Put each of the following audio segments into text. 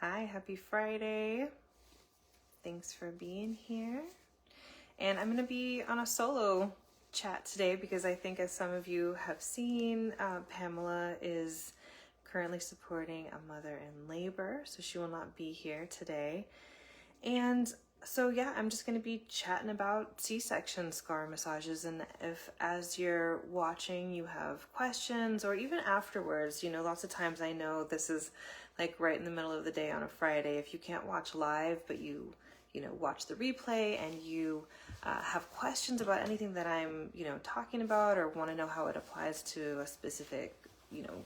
Hi, happy Friday. Thanks for being here. And I'm going to be on a solo chat today because I think, as some of you have seen, Pamela is currently supporting a mother in labor, so she will not be here today. And so yeah, I'm just going to be chatting about C-section scar massages, and if as you're watching you have questions, or even afterwards, lots of times I know this is like right in the middle of the day on a Friday, if you can't watch live but you watch the replay and you have questions about anything that I'm talking about, or want to know how it applies to a specific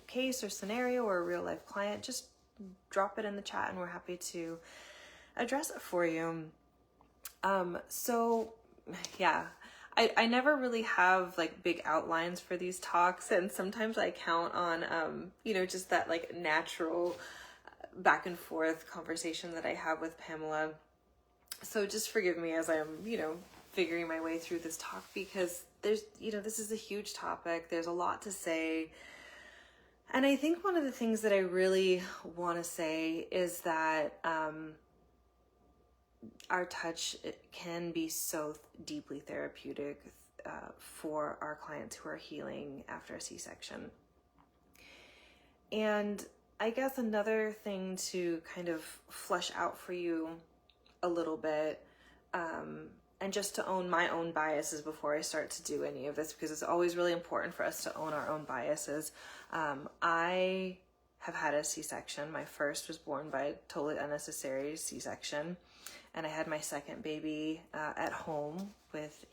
case or scenario or a real life client, just drop it in the chat and we're happy to address it for you. So yeah, I never really have like big outlines for these talks, and sometimes I count on just that like natural back and forth conversation that I have with Pamela. So just forgive me as I'm figuring my way through this talk, because there's this is a huge topic, there's a lot to say. And I think one of the things that I really want to say is that our touch can be so deeply therapeutic for our clients who are healing after a C-section. And I guess another thing to kind of flesh out for you a little bit, and just to own my own biases before I start to do any of this, because it's always really important for us to own our own biases. I have had a C-section. My first was born by a totally unnecessary C-section. And I had my second baby at home with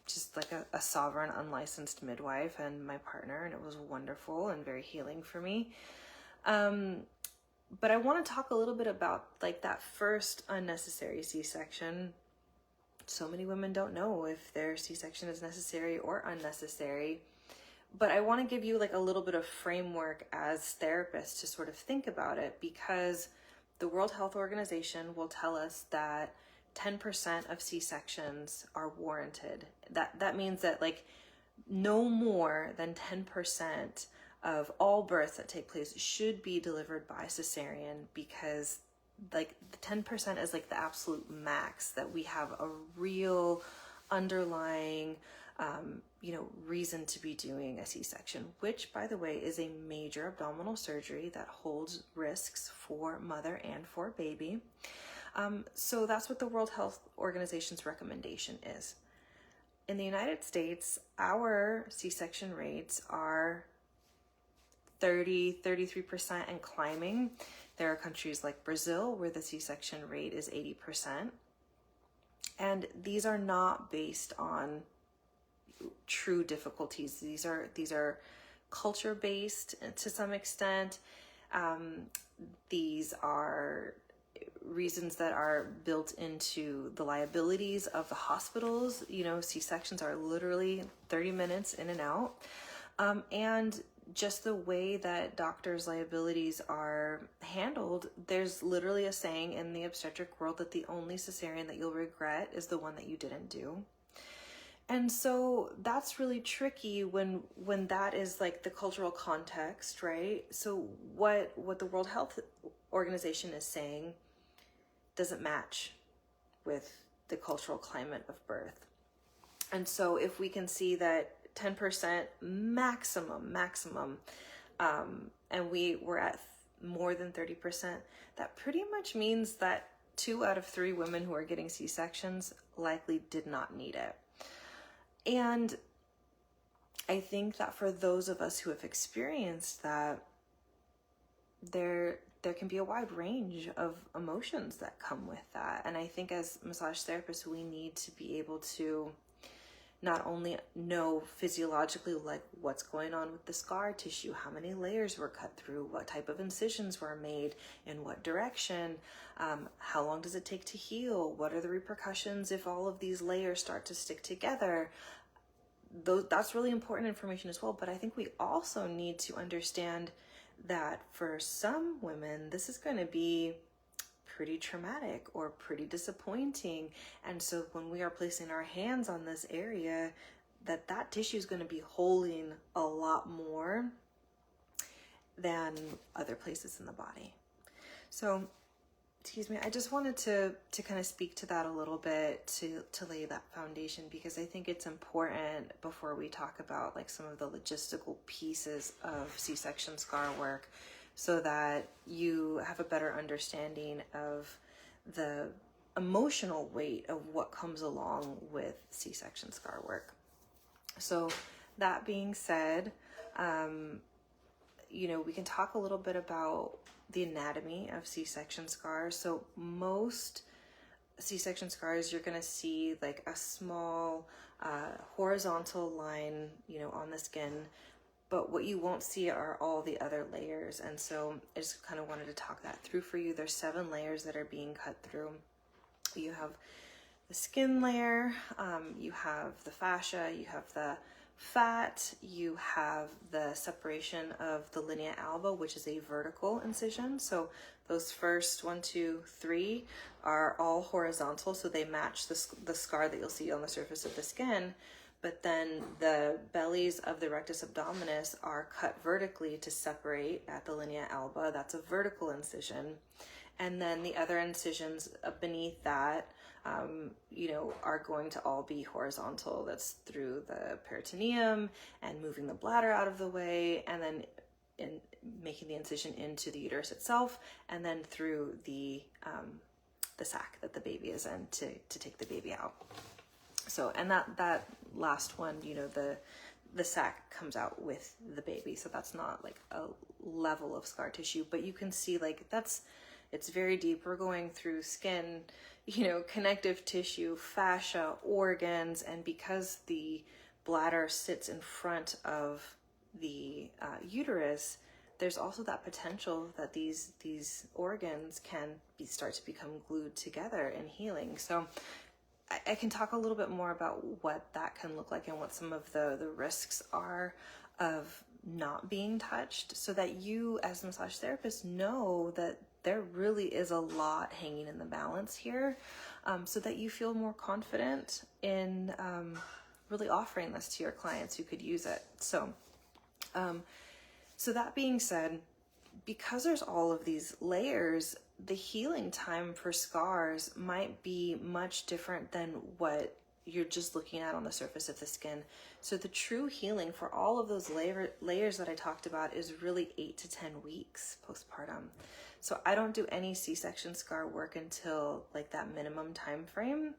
just like a sovereign, unlicensed midwife and my partner, and it was wonderful and very healing for me. But I want to talk a little bit about like that first unnecessary C-section. So many women don't know if their C-section is necessary or unnecessary. But I want to give you like a little bit of framework as therapists to sort of think about it, because the World Health Organization will tell us that 10% of C-sections are warranted. That means that like no more than 10% of all births that take place should be delivered by cesarean, because like the 10% is like the absolute max that we have a real underlying reason to be doing a C-section, which, by the way, is a major abdominal surgery that holds risks for mother and for baby. So that's what the World Health Organization's recommendation is. In the United States, our C-section rates are 33% and climbing. There are countries like Brazil where the C-section rate is 80%. And these are not based on true difficulties. These are culture based to some extent. These are reasons that are built into the liabilities of the hospitals. C-sections are literally 30 minutes in and out. And just the way that doctors' liabilities are handled, there's literally a saying in the obstetric world that the only cesarean that you'll regret is the one that you didn't do. And so that's really tricky when that is like the cultural context, right? So what the World Health Organization is saying doesn't match with the cultural climate of birth. And so if we can see that 10% maximum, and we were at more than 30%, that pretty much means that 2 out of 3 women who are getting C-sections likely did not need it. And I think that for those of us who have experienced that, there can be a wide range of emotions that come with that. And I think as massage therapists, we need to be able to not only know physiologically like what's going on with the scar tissue, how many layers were cut through, what type of incisions were made, in what direction, how long does it take to heal, what are the repercussions if all of these layers start to stick together. That's really important information as well. But I think we also need to understand that for some women, this is going to be pretty traumatic or pretty disappointing. And so when we are placing our hands on this area, that tissue is going to be holding a lot more. than other places in the body. So, excuse me, I just wanted to kind of speak to that a little bit to lay that foundation, because I think it's important before we talk about like some of the logistical pieces of C-section scar work, so that you have a better understanding of the emotional weight of what comes along with C-section scar work. So that being said, we can talk a little bit about the anatomy of C-section scars. So most C-section scars, you're going to see like a small horizontal line, on the skin, but what you won't see are all the other layers. And so I just kind of wanted to talk that through for you. There's 7 layers that are being cut through. You have the skin layer, you have the fascia, you have the fat, you have the separation of the linea alba, which is a vertical incision. So those first 1, 2, 3 are all horizontal, so they match the scar that you'll see on the surface of the skin. But then the bellies of the rectus abdominis are cut vertically to separate at the linea alba. That's a vertical incision. And then the other incisions beneath that, are going to all be horizontal. That's through the peritoneum and moving the bladder out of the way, and then making the incision into the uterus itself, and then through the sac that the baby is in to take the baby out. So, and that last one, the sac comes out with the baby. So that's not like a level of scar tissue, but you can see like it's very deep. We're going through skin, connective tissue, fascia, organs, and because the bladder sits in front of the uterus, there's also that potential that these organs can start to become glued together in healing. So I can talk a little bit more about what that can look like and what some of the risks are of not being touched, so that you as a massage therapist know that there really is a lot hanging in the balance here, so that you feel more confident in really offering this to your clients who could use it. So that being said, because there's all of these layers, the healing time for scars might be much different than what you're just looking at on the surface of the skin. So the true healing for all of those layers that I talked about is really 8 to 10 weeks postpartum. So I don't do any C-section scar work until like that minimum time frame.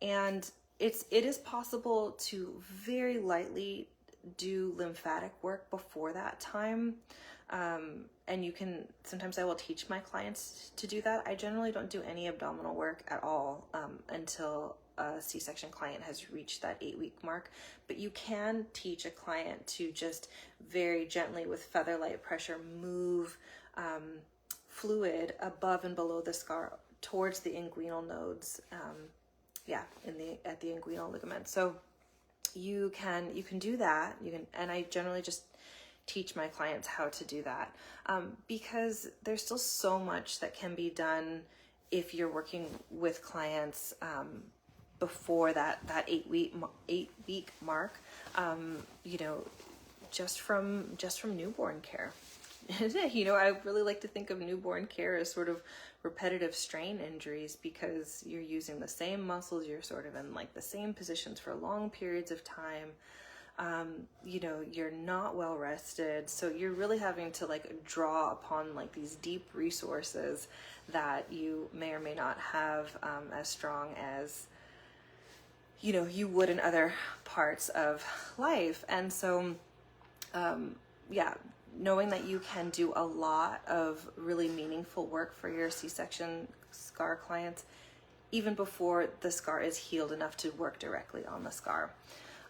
And it is possible to very lightly do lymphatic work before that time. And sometimes I will teach my clients to do that. I generally don't do any abdominal work at all until a C-section client has reached that 8-week mark. But you can teach a client to just very gently with feather light pressure move fluid above and below the scar towards the inguinal nodes, at the inguinal ligament. So you can do that. And I generally just teach my clients how to do that, because there's still so much that can be done if you're working with clients before that 8-week mark, just from newborn care. I really like to think of newborn care as sort of repetitive strain injuries, because you're using the same muscles, you're sort of in like the same positions for long periods of time. You're not well rested, so you're really having to like draw upon like these deep resources that you may or may not have as strong as you would in other parts of life. And so knowing that you can do a lot of really meaningful work for your C-section scar clients even before the scar is healed enough to work directly on the scar.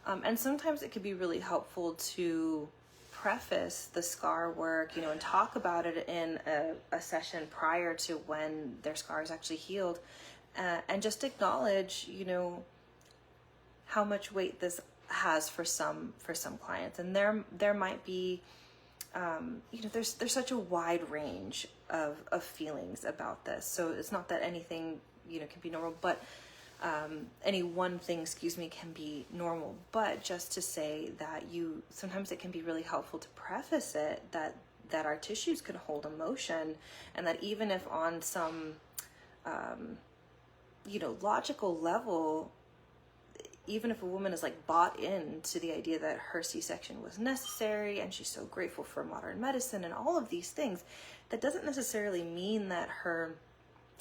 And sometimes it could be really helpful to preface the scar work, and talk about it in a session prior to when their scar is actually healed, and just acknowledge, how much weight this has for some clients. And there might be, there's such a wide range of feelings about this. So it's not that anything, can be normal, but any one thing, can be normal. But just to say that sometimes it can be really helpful to preface it that that our tissues can hold emotion, and that even if on some, logical level, even if a woman is like bought into the idea that her C-section was necessary and she's so grateful for modern medicine and all of these things, that doesn't necessarily mean that her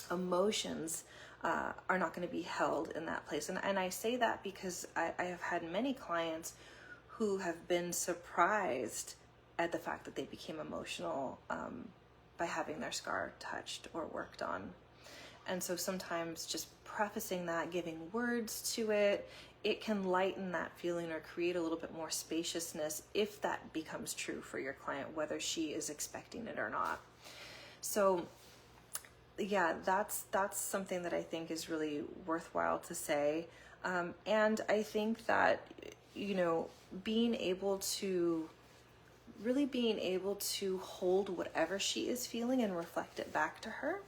emotions are not going to be held in that place. And I say that because I have had many clients who have been surprised at the fact that they became emotional by having their scar touched or worked on. And so sometimes just prefacing that, giving words to it, it can lighten that feeling or create a little bit more spaciousness if that becomes true for your client, whether she is expecting it or not. So yeah, that's something that I think is really worthwhile to say. And I think that, being able to hold whatever she is feeling and reflect it back to her.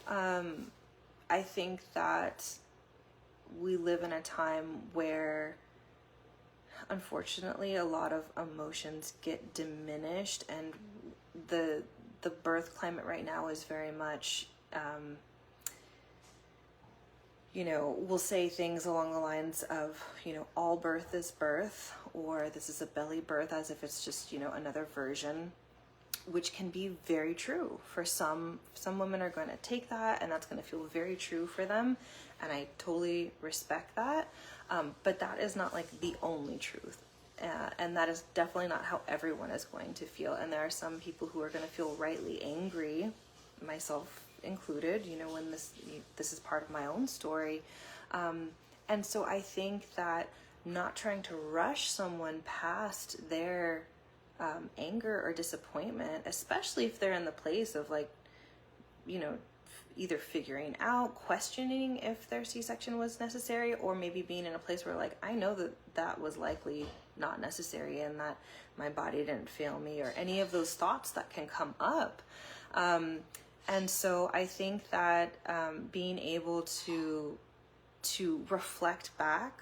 I think that we live in a time where, unfortunately, a lot of emotions get diminished, and the birth climate right now is very much, we'll say things along the lines of, all birth is birth, or this is a belly birth, as if it's just, another version, which can be very true for some women are going to take that, and that's going to feel very true for them. And I totally respect that. But that is not like the only truth. And that is definitely not how everyone is going to feel. And there are some people who are going to feel rightly angry, myself included, when this is part of my own story. And so I think that not trying to rush someone past their anger or disappointment, especially if they're in the place of either figuring out, questioning if their C-section was necessary, or maybe being in a place where I know that was likely not necessary and that my body didn't fail me, or any of those thoughts that can come up. And so I think that being able to reflect back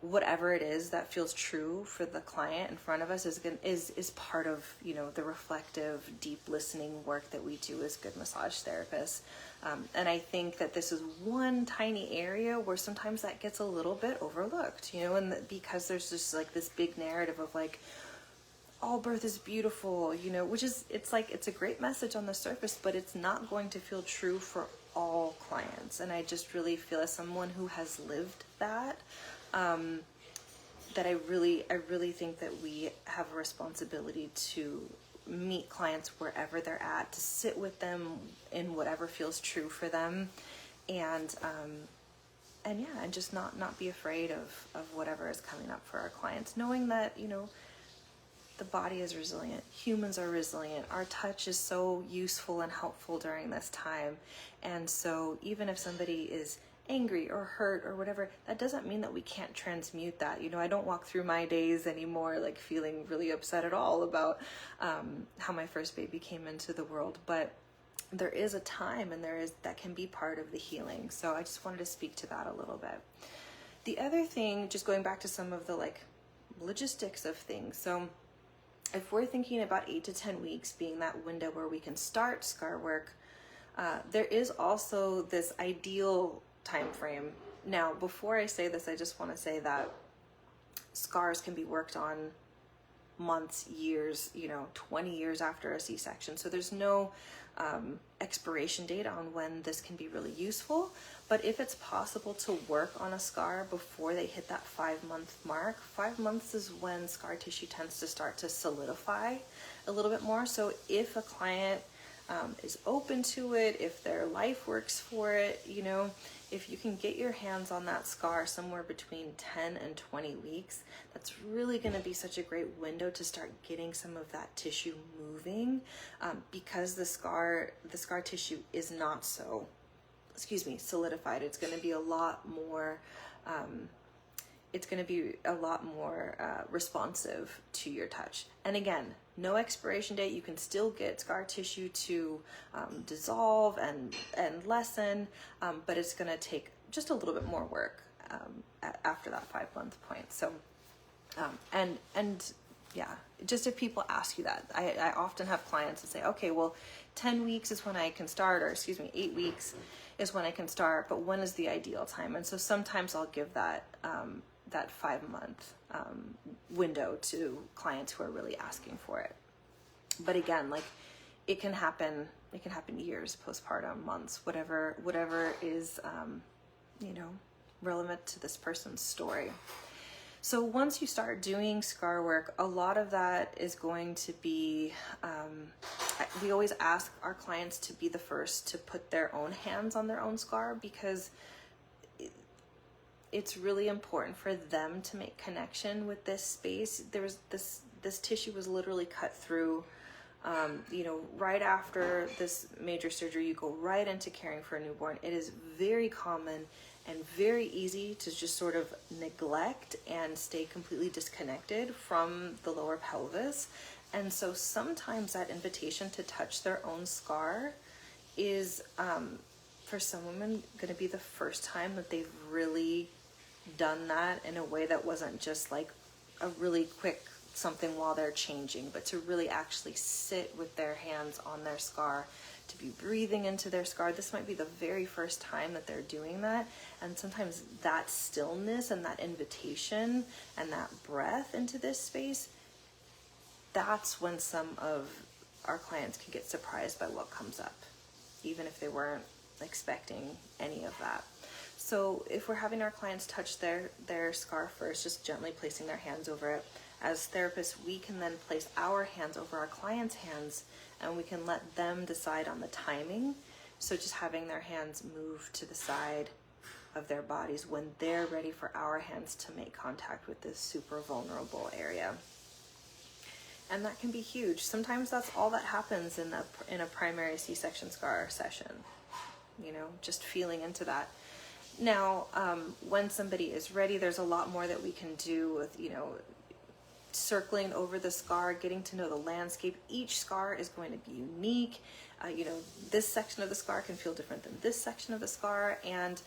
whatever it is that feels true for the client in front of us is part of, the reflective, deep listening work that we do as good massage therapists. And I think that this is one tiny area where sometimes that gets a little bit overlooked, and because there's just this big narrative of all birth is beautiful, which is, it's a great message on the surface, but it's not going to feel true for all clients. And I just really feel, as someone who has lived that, that I really think that we have a responsibility to meet clients wherever they're at, to sit with them in whatever feels true for them, and just not be afraid of whatever is coming up for our clients, knowing that, the body is resilient, humans are resilient, our touch is so useful and helpful during this time. And so even if somebody is angry or hurt or whatever, that doesn't mean that we can't transmute that. I don't walk through my days anymore feeling really upset at all about how my first baby came into the world, but there is a time, and that can be part of the healing. So I just wanted to speak to that a little bit. The other thing, just going back to some of the logistics of things. So if we're thinking about 8 to 10 weeks being that window where we can start scar work, there is also this ideal time frame. Now, before I say this, I just want to say that scars can be worked on months, years, 20 years after a C-section. So there's no expiration date on when this can be really useful. But if it's possible to work on a scar before they hit that 5-month mark, 5 months is when scar tissue tends to start to solidify a little bit more. So if a client is open to it, if their life works for it, if you can get your hands on that scar somewhere between 10 and 20 weeks, that's really going to be such a great window to start getting some of that tissue moving, because the scar tissue is not so, solidified. It's going to be a lot more, responsive to your touch. And again, no expiration date. You can still get scar tissue to dissolve and lessen, but it's going to take just a little bit more work after that 5-month point. So, just if people ask you that, I often have clients that say, okay, well, 10 weeks is when I can start, or excuse me, 8 weeks is when I can start, but when is the ideal time? And so sometimes I'll give that, that 5-month window to clients who are really asking for it. But again, like, it can happen years, postpartum, months, whatever is, you know, relevant to this person's story. So once you start doing scar work, a lot of that is going to be, we always ask our clients to be the first to put their own hands on their own scar, because it's really important for them to make connection with this space. There was this tissue was literally cut through, you know, right after this major surgery. You go right into caring for a newborn. It is very common and very easy to just sort of neglect and stay completely disconnected from the lower pelvis. And so sometimes that invitation to touch their own scar is, for some women, going to be the first time that they've really done that in a way that wasn't just like a really quick something while they're changing, but to really actually sit with their hands on their scar, to be breathing into their scar. This might be the very first time that they're doing that. And sometimes that stillness and that invitation and that breath into this space, that's when some of our clients can get surprised by what comes up, even if they weren't expecting any of that. So if we're having our clients touch their scar first, just gently placing their hands over it, as therapists, we can then place our hands over our clients' hands, and we can let them decide on the timing. So just having their hands move to the side of their bodies when they're ready for our hands to make contact with this super vulnerable area. And that can be huge. Sometimes that's all that happens in a primary C-section scar session, you know, just feeling into that. Now, when somebody is ready, there's a lot more that we can do with, you know, circling over the scar, getting to know the landscape. Each scar is going to be unique. You know, this section of the scar can feel different than this section of the scar. And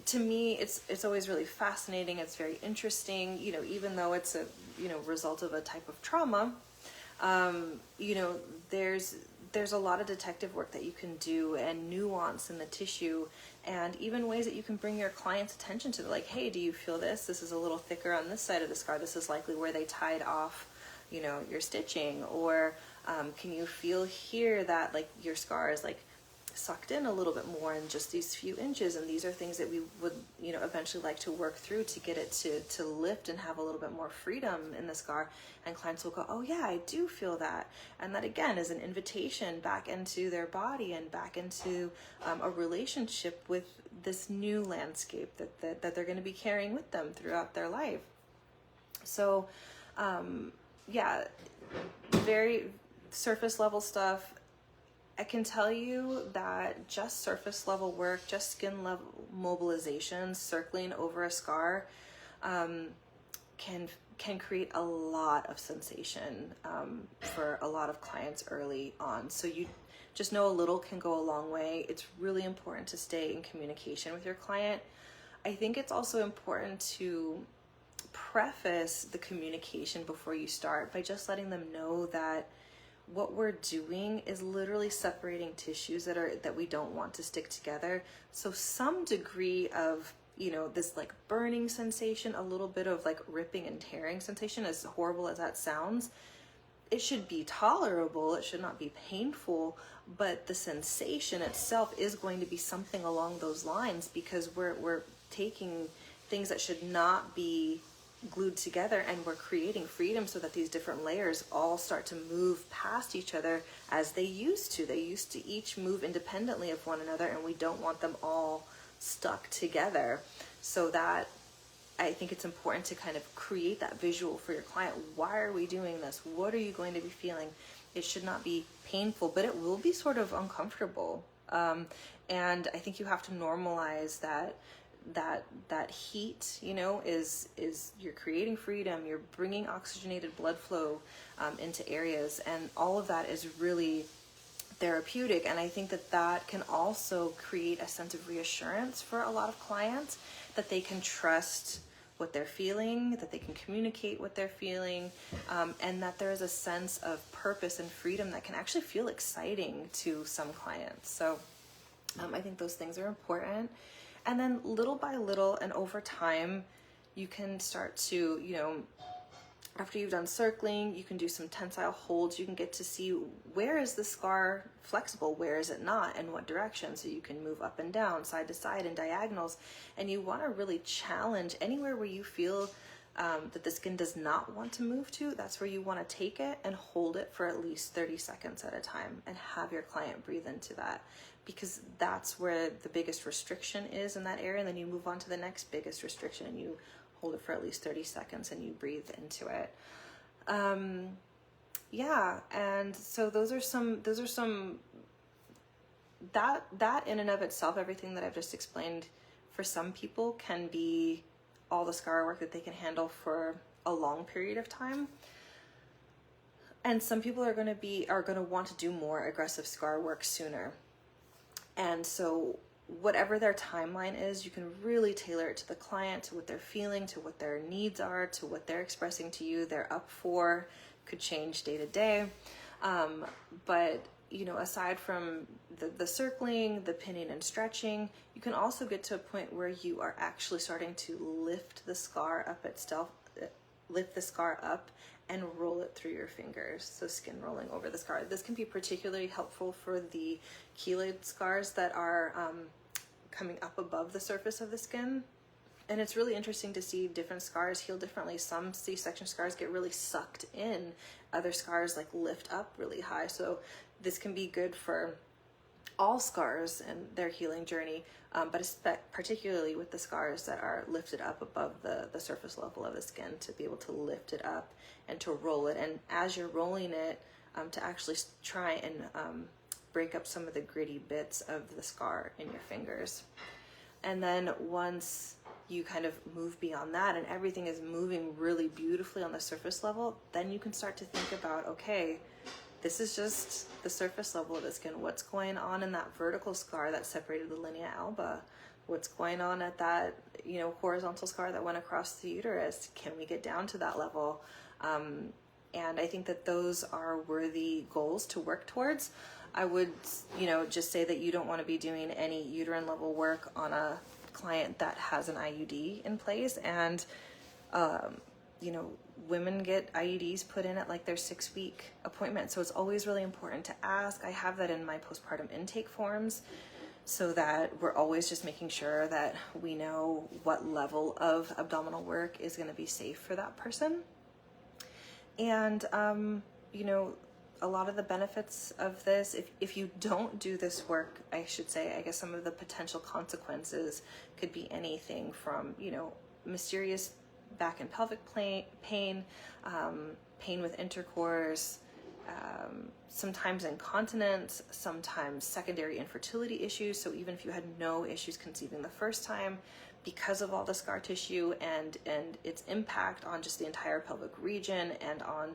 to me, it's always really fascinating. It's very interesting, you know, even though it's a, you know, result of a type of trauma, you know, there's a lot of detective work that you can do, and nuance in the tissue, and even ways that you can bring your client's attention to, like, hey, do you feel this? This is a little thicker on this side of the scar. This is likely where they tied off, you know, your stitching. Or can you feel here that, like, your scar is like sucked in a little bit more in just these few inches? And these are things that we would, you know, eventually like to work through to get it to lift and have a little bit more freedom in the scar. And clients will go, oh yeah, I do feel that. And that again is an invitation back into their body and back into a relationship with this new landscape that they're going to be carrying with them throughout their life. So yeah, very surface level stuff. I can tell you that just surface level work, just skin level mobilization, circling over a scar, can create a lot of sensation for a lot of clients early on. So you just know a little can go a long way. It's really important to stay in communication with your client. I think it's also important to preface the communication before you start by just letting them know that what we're doing is literally separating tissues that we don't want to stick together. So some degree of, you know, this like burning sensation, a little bit of like ripping and tearing sensation, as horrible as that sounds, it should be tolerable. It should not be painful, but the sensation itself is going to be something along those lines, because we're taking things that should not be glued together, and we're creating freedom so that these different layers all start to move past each other as they used to. They used to each move independently of one another, and we don't want them all stuck together. So that, I think it's important to kind of create that visual for your client. Why are we doing this? What are you going to be feeling? It should not be painful, but it will be sort of uncomfortable. And I think you have to normalize that heat, you know, is you're creating freedom, you're bringing oxygenated blood flow into areas, and all of that is really therapeutic. And I think that can also create a sense of reassurance for a lot of clients, that they can trust what they're feeling, that they can communicate what they're feeling, and that there is a sense of purpose and freedom that can actually feel exciting to some clients. So I think those things are important. And then little by little and over time, you can start to, after you've done circling, you can do some tensile holds. You can get to see, where is the scar flexible, where is it not, and what direction. So you can move up and down, side to side, and diagonals. And you want to really challenge anywhere where you feel that the skin does not want to move to. That's where you want to take it and hold it for at least 30 seconds at a time, and have your client breathe into that, because that's where the biggest restriction is in that area. And then you move on to the next biggest restriction, and you hold it for at least 30 seconds and you breathe into it. Yeah, and so those are some that in and of itself, everything that I've just explained, for some people can be all the scar work that they can handle for a long period of time. And some people are going to want to do more aggressive scar work sooner. And so whatever their timeline is, you can really tailor it to the client, to what they're feeling, to what their needs are, to what they're expressing to you, they're up for. Could change day to day. But, aside from the circling, the pinning and stretching, you can also get to a point where you are actually starting to lift the scar up and roll it through your fingers. So skin rolling over the scar. This can be particularly helpful for the keloid scars that are coming up above the surface of the skin. And it's really interesting to see different scars heal differently. Some C-section scars get really sucked in. Other scars lift up really high. So this can be good for all scars and their healing journey, but particularly with the scars that are lifted up above the surface level of the skin, to be able to lift it up and to roll it. And as you're rolling it, to actually try and break up some of the gritty bits of the scar in your fingers. And then once you kind of move beyond that and everything is moving really beautifully on the surface level, then you can start to think about, okay, this is just the surface level of the skin. What's going on in that vertical scar that separated the linea alba? What's going on at that, horizontal scar that went across the uterus? Can we get down to that level? And I think that those are worthy goals to work towards. I would, just say that you don't want to be doing any uterine level work on a client that has an IUD in place. And, women get IUDs put in at their 6-week appointment. So it's always really important to ask. I have that in my postpartum intake forms, so that we're always just making sure that we know what level of abdominal work is going to be safe for that person. And, a lot of the benefits of this, if you don't do this work, I should say, I guess some of the potential consequences could be anything from, mysterious back and pelvic pain, pain with intercourse, sometimes incontinence, sometimes secondary infertility issues. So even if you had no issues conceiving the first time, because of all the scar tissue and its impact on just the entire pelvic region and on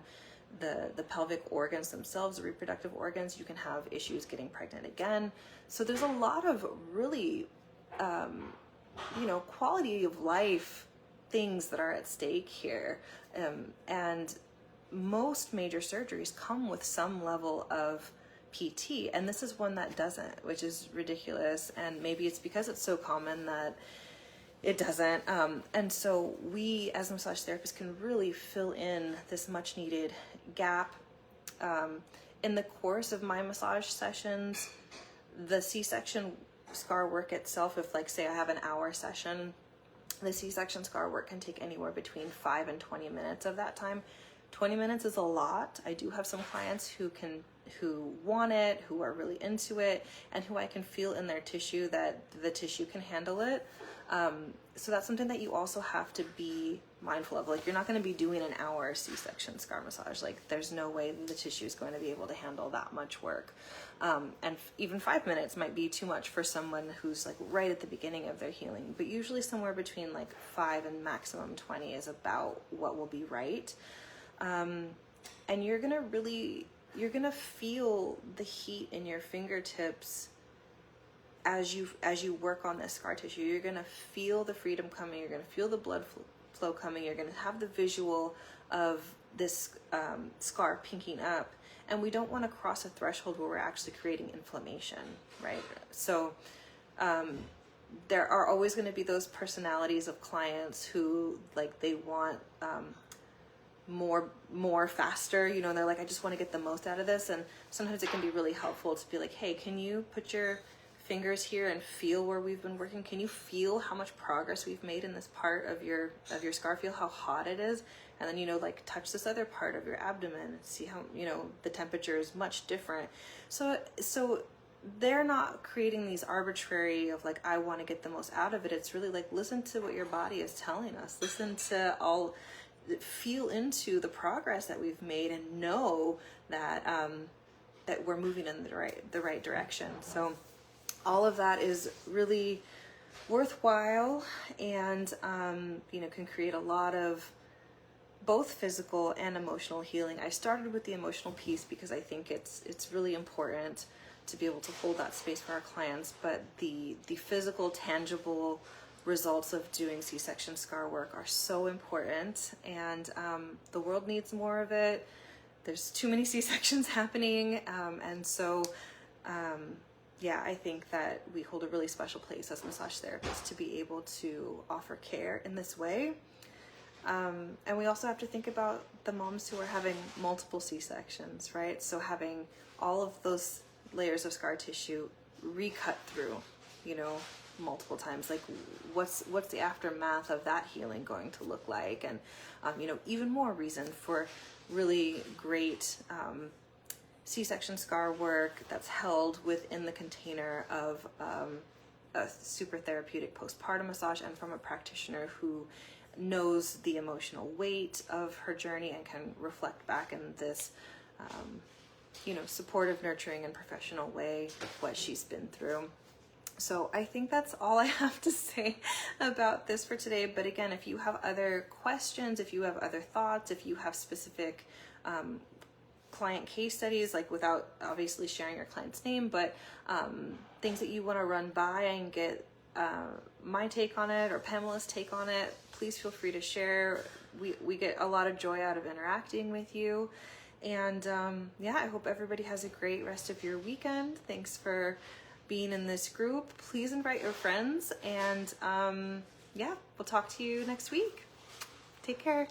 the pelvic organs themselves, the reproductive organs, you can have issues getting pregnant again. So there's a lot of really, quality of life things that are at stake here. And most major surgeries come with some level of PT, and this is one that doesn't, which is ridiculous. And maybe it's because it's so common that it doesn't. And so we as massage therapists can really fill in this much needed gap. In the course of my massage sessions, the C-section scar work itself, if say I have an hour session, the C-section scar work can take anywhere between 5 and 20 minutes of that time. 20 minutes is a lot. I do have some clients who want it, who are really into it, and who I can feel in their tissue that the tissue can handle it. So that's something that you also have to be mindful of. You're not going to be doing an hour C-section scar massage. There's no way that the tissue is going to be able to handle that much work. And even 5 minutes might be too much for someone who's right at the beginning of their healing. But usually somewhere between 5 and maximum 20 is about what will be right. And you're gonna feel the heat in your fingertips as you work on this scar tissue. You're gonna feel the freedom coming. You're gonna feel the blood flow coming. You're going to have the visual of this scar pinking up, and we don't want to cross a threshold where we're actually creating inflammation, right? So there are always going to be those personalities of clients who like they want more faster, you know, they're like, I just want to get the most out of this. And sometimes it can be really helpful to be like, hey, can you put your fingers here and feel where we've been working? Can you feel how much progress we've made in this part of your scar? Feel how hot it is, and then, you know, like touch this other part of your abdomen, see how, you know, the temperature is much different. So they're not creating these arbitrary of like, I want to get the most out of it. It's really like, listen to what your body is telling us. Listen to all, feel into the progress that we've made, and know that that we're moving in the right direction. So all of that is really worthwhile, and you know, can create a lot of both physical and emotional healing. I started with the emotional piece because I think it's really important to be able to hold that space for our clients, but the physical, tangible results of doing C-section scar work are so important, and the world needs more of it. There's too many C-sections happening, and so yeah, I think that we hold a really special place as massage therapists to be able to offer care in this way. And we also have to think about the moms who are having multiple C-sections, right? So having all of those layers of scar tissue recut through, you know, multiple times, like what's the aftermath of that healing going to look like? And you know, even more reason for really great C-section scar work that's held within the container of a super therapeutic postpartum massage, and from a practitioner who knows the emotional weight of her journey and can reflect back in this you know, supportive, nurturing, and professional way what she's been through. So I think that's all I have to say about this for today. But again, if you have other questions, if you have other thoughts, if you have specific client case studies, like without obviously sharing your client's name, but things that you want to run by and get my take on it or Pamela's take on it, please feel free to share. We get a lot of joy out of interacting with you. And yeah, I hope everybody has a great rest of your weekend. Thanks for being in this group. Please invite your friends, and yeah, we'll talk to you next week. Take care.